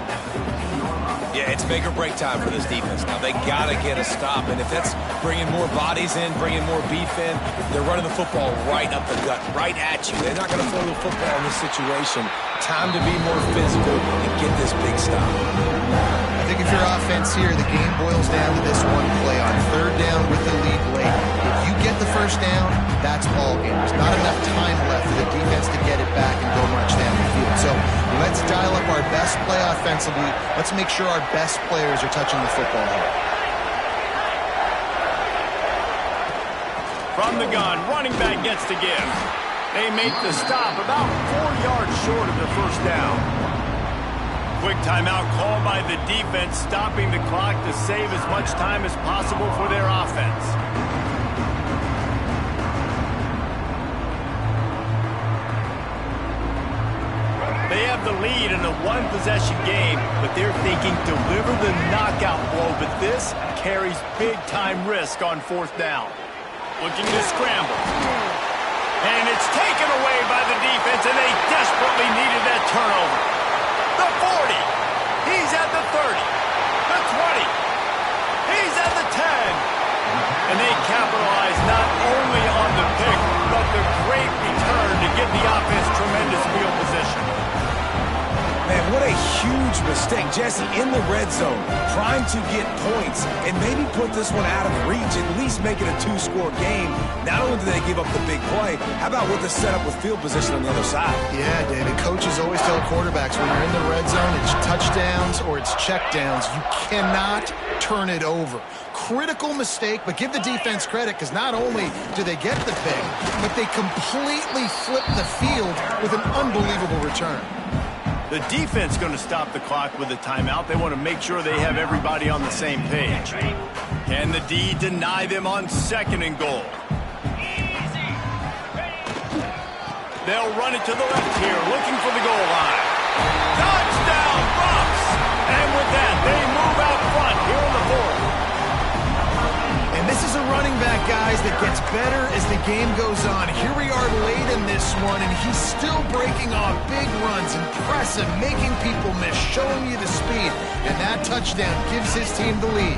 Yeah, it's make or break time for this defense. Now, they got to get a stop, and if that's bringing more bodies in, bringing more beef in, they're running the football right up the gut, right at you. They're not going to throw the football in this situation. Time to be more physical and get this big stop.
I think if your offense here, the game boils down to this one play on third down with the lead late. If you get the first down, that's ball game. There's not enough time left for the defense to get it back and go much down the field. So let's dial up our best play offensively. Let's make sure our best players are touching the football here.
From the gun, running back gets to give. They make the stop about 4 yards short of the first down. Quick timeout called by the defense, stopping the clock to save as much time as possible for their offense. They have the lead in a one-possession game, but they're thinking deliver the knockout blow, but this carries big-time risk on fourth down. Looking to scramble. And it's taken away by the defense, and they desperately needed that turnover. The 40. He's at the 30. The 20. He's at the 10. And they capitalize not only on the pick, but the great return to give the offense tremendous field position.
Man, what a huge mistake. Jesse, in the red zone, trying to get points and maybe put this one out of reach, at least make it a two-score game. Not only do they give up the big play, how about with the setup with field position on the other side?
Yeah, David, coaches always tell quarterbacks when you're in the red zone, it's touchdowns or it's checkdowns. You cannot turn it over. Critical mistake, but give the defense credit because not only do they get the pick, but they completely flip the field with an unbelievable return.
The defense going to stop the clock with a timeout. They want to make sure they have everybody on the same page. Can the D deny them on second and goal? They'll run it to the left here, looking for the goal line. Touchdown, Bucks! And with that, they move out front here in the fourth.
And this is a running back, guys, that gets better as the game goes on. Here we are late in this one, and he's still breaking off big runs, impressive, making people miss, showing you the speed. And that touchdown gives his team the lead.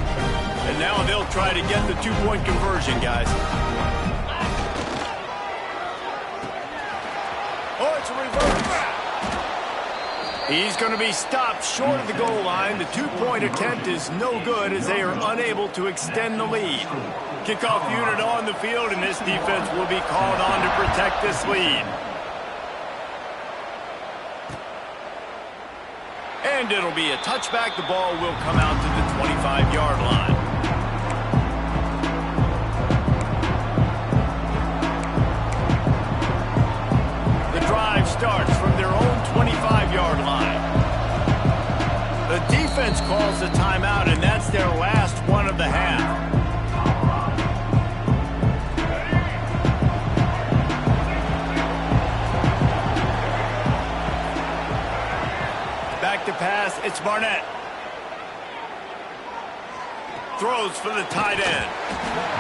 And now they'll try to get the two-point conversion, guys. Oh, it's a reverse. He's going to be stopped short of the goal line. The two-point attempt is no good as they are unable to extend the lead. Kickoff unit on the field, and this defense will be called on to protect this lead. And it'll be a touchback. The ball will come out to the 25-yard line. The drive starts from their own 25-yard line. The defense calls a timeout, and that's their last one of the half. Back to pass, it's Barnett. Throws for the tight end.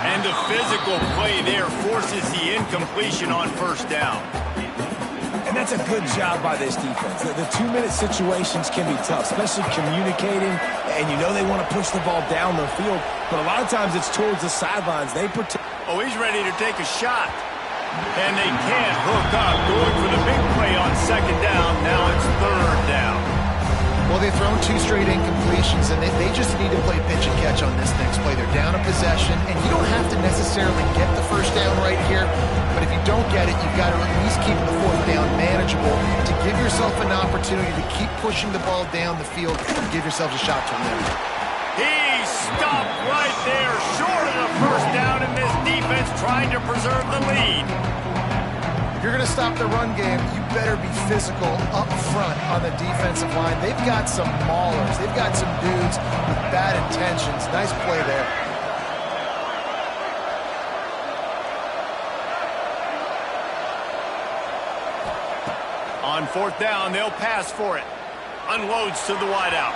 And the physical play there forces the incompletion on first down.
And that's a good job by this defense. The two-minute situations can be tough, especially communicating, and you know they want to push the ball down the field, but a lot of times it's towards the sidelines. They protect.
Oh, he's ready to take a shot. And they can't hook up, going for the big play on second down. Now it's third down.
Well, they've thrown two straight incompletions, and they just need to play pitch and catch on this next play. They're down a possession, and you don't have to necessarily get the first down right here, but if you don't get it, you've got to at least keep the fourth down manageable to Give yourself an opportunity to keep pushing the ball down the field and give yourself a shot to win.
He stopped right there, short of the first down, and this defense trying to preserve the lead.
If you're going to stop the run game, you better be physical up front on the defensive line. They've got some maulers. They've got some dudes with bad intentions. Nice play there.
On fourth down, they'll pass for it. Unloads to the wideout.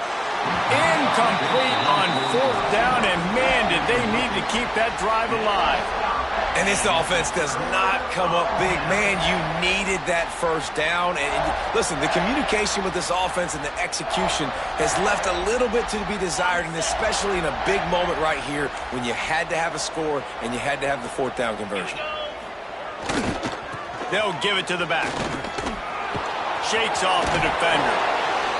Incomplete on fourth down, and man, did they need to keep that drive alive.
And this offense does not come up big. Man, you needed that first down. And listen, the communication with this offense and the execution has left a little bit to be desired, and especially in a big moment right here when you had to have a score and you had to have the fourth down conversion.
They'll give it to the back. Shakes off the defender.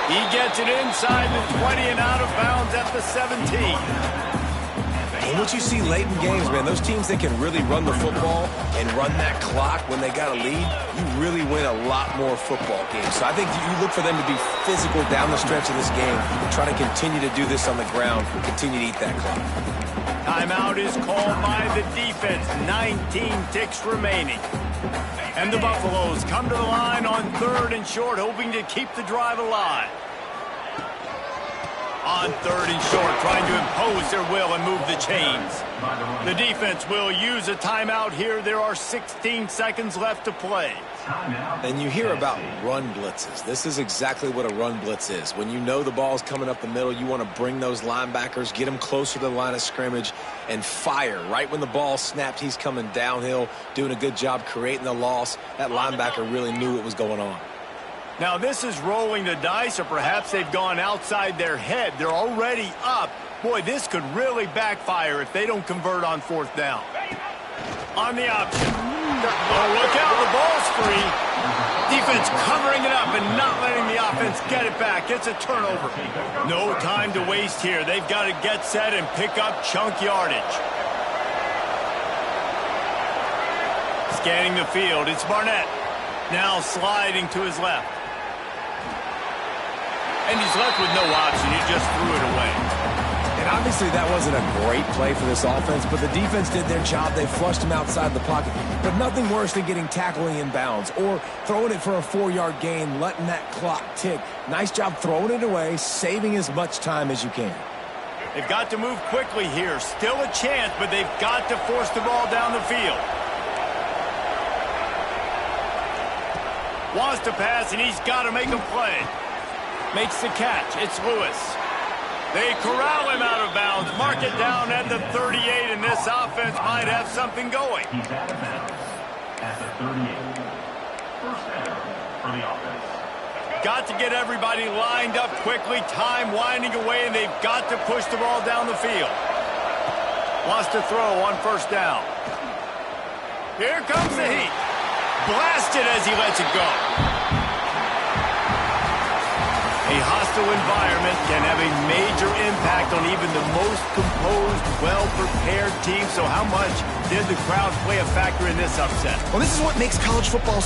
He gets it inside the 20 and out of bounds at the 17.
And what you see late in games, man, those teams that can really run the football and run that clock when they got a lead, you really win a lot more football games. So I think you look for them to be physical down the stretch of this game and try to continue to do this on the ground, continue to eat that clock.
Timeout is called by the defense. 19 ticks remaining. And the Buffaloes come to the line on third and short, hoping to keep the drive alive. On third and short, trying to impose their will and move the chains. The defense will use a timeout here. There are 16 seconds left to play.
And you hear about run blitzes. This is exactly what a run blitz is. When you know the ball's coming up the middle, you want to bring those linebackers, get them closer to the line of scrimmage, and fire. Right when the ball snapped, he's coming downhill, doing a good job creating the loss. That linebacker really knew what was going on.
Now this is rolling the dice, or perhaps they've gone outside their head. They're already up. Boy, this could really backfire if they don't convert on fourth down. On the option. Oh, look out, the ball's free. Defense covering it up and not letting the offense get it back. It's a turnover. No time to waste here. They've got to get set and pick up chunk yardage. Scanning the field, it's Barnett. Now sliding to his left. And he's left with no option. He just threw it away.
And obviously that wasn't a great play for this offense, but the defense did their job. They flushed him outside the pocket. But nothing worse than getting tackling in bounds or throwing it for a 4-yard gain, letting that clock tick. Nice job throwing it away, saving as much time as you can.
They've got to move quickly here. Still a chance, but they've got to force the ball down the field. Wants to pass, and he's got to make a play. Makes the catch. It's Lewis. They corral him out of bounds. Mark it down at the 38, and this offense might have something going.
He's out of bounds at the 38. First down for the offense.
Got to get everybody lined up quickly. Time winding away, and they've got to push the ball down the field. Wants to throw on first down. Here comes the heat. Blasted as he lets it go. A hostile environment can have a major impact on even the most composed, well-prepared team. So how much did the crowd play a factor in this upset?
Well, this is what makes college football